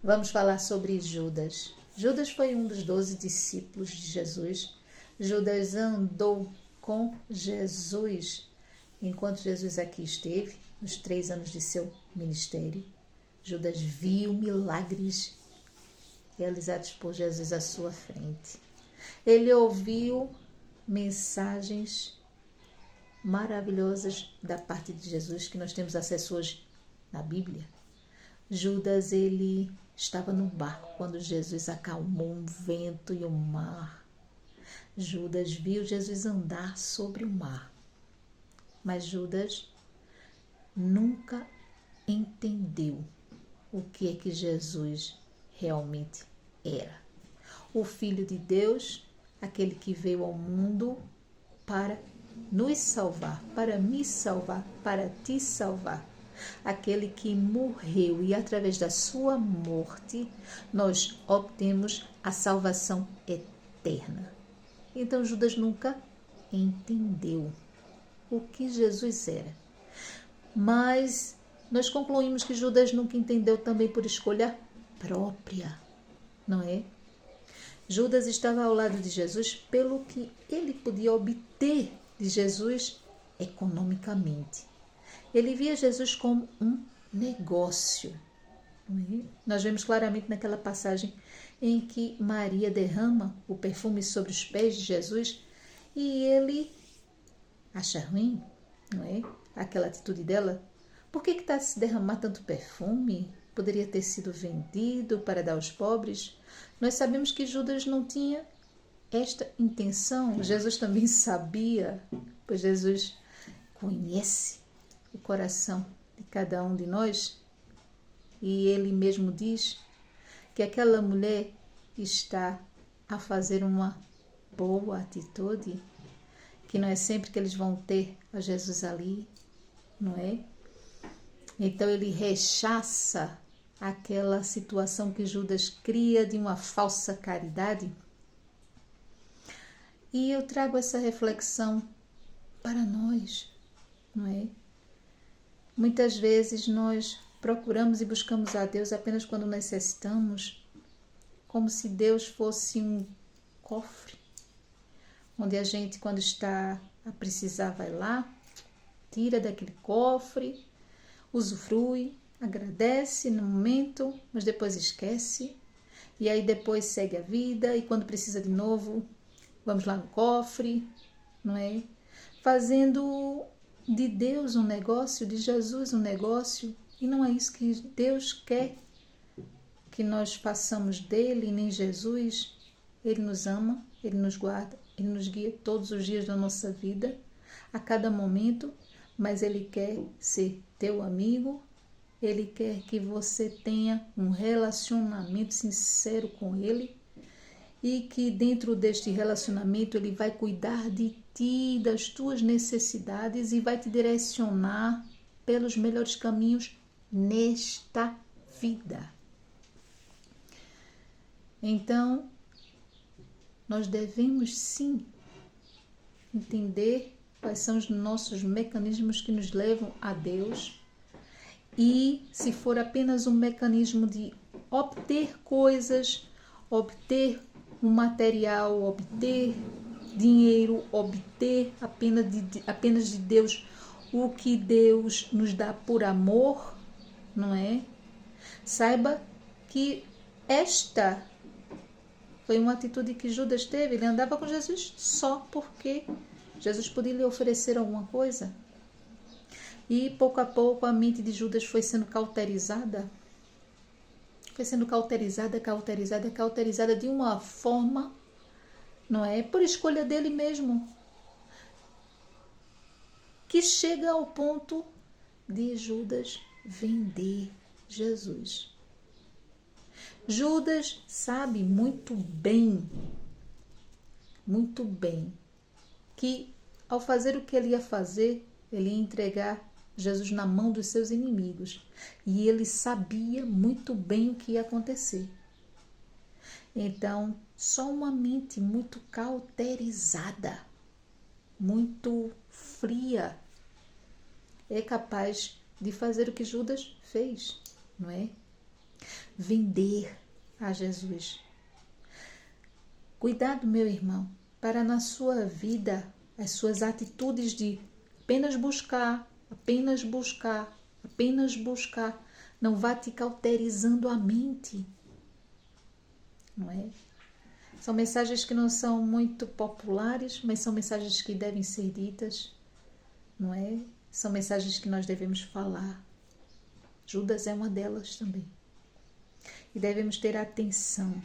Vamos falar sobre Judas. Judas foi um dos 12 discípulos de Jesus. Judas andou com Jesus enquanto Jesus aqui esteve, nos 3 anos de seu ministério. Judas viu milagres realizados por Jesus à sua frente. Ele ouviu mensagens maravilhosas da parte de Jesus que nós temos acesso hoje na Bíblia. Judas, ele estava no barco quando Jesus acalmou um vento e o mar. Judas viu Jesus andar sobre o mar. Mas Judas nunca entendeu o que é que Jesus realmente era. O Filho de Deus, aquele que veio ao mundo para nos salvar, para me salvar, para te salvar. Aquele que morreu e através da sua morte nós obtemos a salvação eterna. Então Judas nunca entendeu o que Jesus era. Mas nós concluímos que Judas nunca entendeu também por escolha própria, não é? Judas estava ao lado de Jesus pelo que ele podia obter de Jesus economicamente. Ele via Jesus como um negócio. Nós vemos claramente naquela passagem em que Maria derrama o perfume sobre os pés de Jesus e ele acha ruim, não é? Aquela atitude dela. Por que está se derramar tanto perfume? Poderia ter sido vendido para dar aos pobres. Nós sabemos que Judas não tinha esta intenção. Jesus também sabia, pois Jesus conhece o coração de cada um de nós. E ele mesmo diz que aquela mulher está a fazer uma boa atitude, que não é sempre que eles vão ter a Jesus ali, não é? Então ele rechaça aquela situação que Judas cria de uma falsa caridade. E eu trago essa reflexão para nós, não é? Muitas vezes nós procuramos e buscamos a Deus apenas quando necessitamos, como se Deus fosse um cofre, onde a gente, quando está a precisar, vai lá, tira daquele cofre, usufrui, agradece no momento, mas depois esquece, e aí depois segue a vida, e quando precisa de novo, vamos lá no cofre, não é? Fazendo de Deus um negócio, de Jesus um negócio, e não é isso que Deus quer que nós façamos dele, nem Jesus. Ele nos ama, ele nos guarda, ele nos guia todos os dias da nossa vida, a cada momento, mas ele quer ser teu amigo, ele quer que você tenha um relacionamento sincero com ele e que dentro deste relacionamento ele vai cuidar de ti, das tuas necessidades e vai te direcionar pelos melhores caminhos nesta vida. Então, nós devemos sim entender quais são os nossos mecanismos que nos levam a Deus. E se for apenas um mecanismo de obter coisas, obter um material, obter dinheiro, obter apenas de Deus o que Deus nos dá por amor, não é? Saiba que esta foi uma atitude que Judas teve. Ele andava com Jesus só porque Jesus podia lhe oferecer alguma coisa. E pouco a pouco a mente de Judas foi sendo cauterizada. Foi sendo cauterizada de uma forma, não é? Por escolha dele mesmo. Que chega ao ponto de Judas vender Jesus. Judas sabe muito bem, que ao fazer o que ele ia fazer, ele ia entregar Jesus na mão dos seus inimigos. E ele sabia muito bem o que ia acontecer. Então, só uma mente muito cauterizada, muito fria, é capaz de fazer o que Judas fez, não é? Vender a Jesus. Cuidado, meu irmão, para na sua vida, as suas atitudes de apenas buscar, apenas buscar, apenas buscar, não vá te cauterizando a mente, não é? São mensagens que não são muito populares, mas são mensagens que devem ser ditas, não é? São mensagens que nós devemos falar. Judas é uma delas também. E devemos ter atenção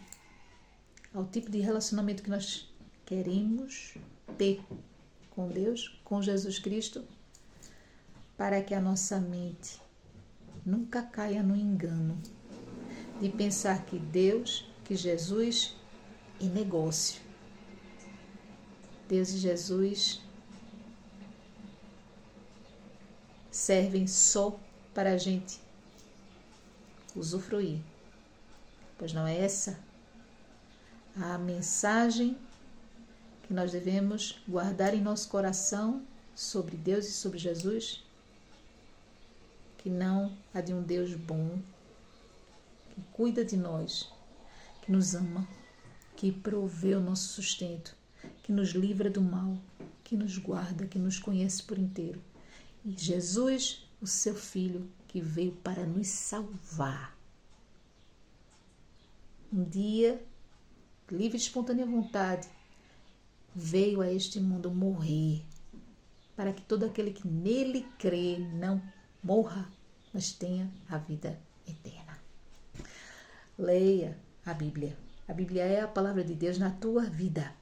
ao tipo de relacionamento que nós queremos ter com Deus, com Jesus Cristo, para que a nossa mente nunca caia no engano de pensar que Deus, que Jesus é negócio. Deus e Jesus servem só para a gente usufruir. Pois não é essa a mensagem que nós devemos guardar em nosso coração sobre Deus e sobre Jesus? Que não a de um Deus bom, que cuida de nós, que nos ama, que provê o nosso sustento, que nos livra do mal, que nos guarda, que nos conhece por inteiro. E Jesus, o seu Filho, que veio para nos salvar. Um dia, livre e espontânea vontade, veio a este mundo morrer, para que todo aquele que nele crê não morra, mas tenha a vida eterna. Leia a Bíblia. A Bíblia é a palavra de Deus na tua vida.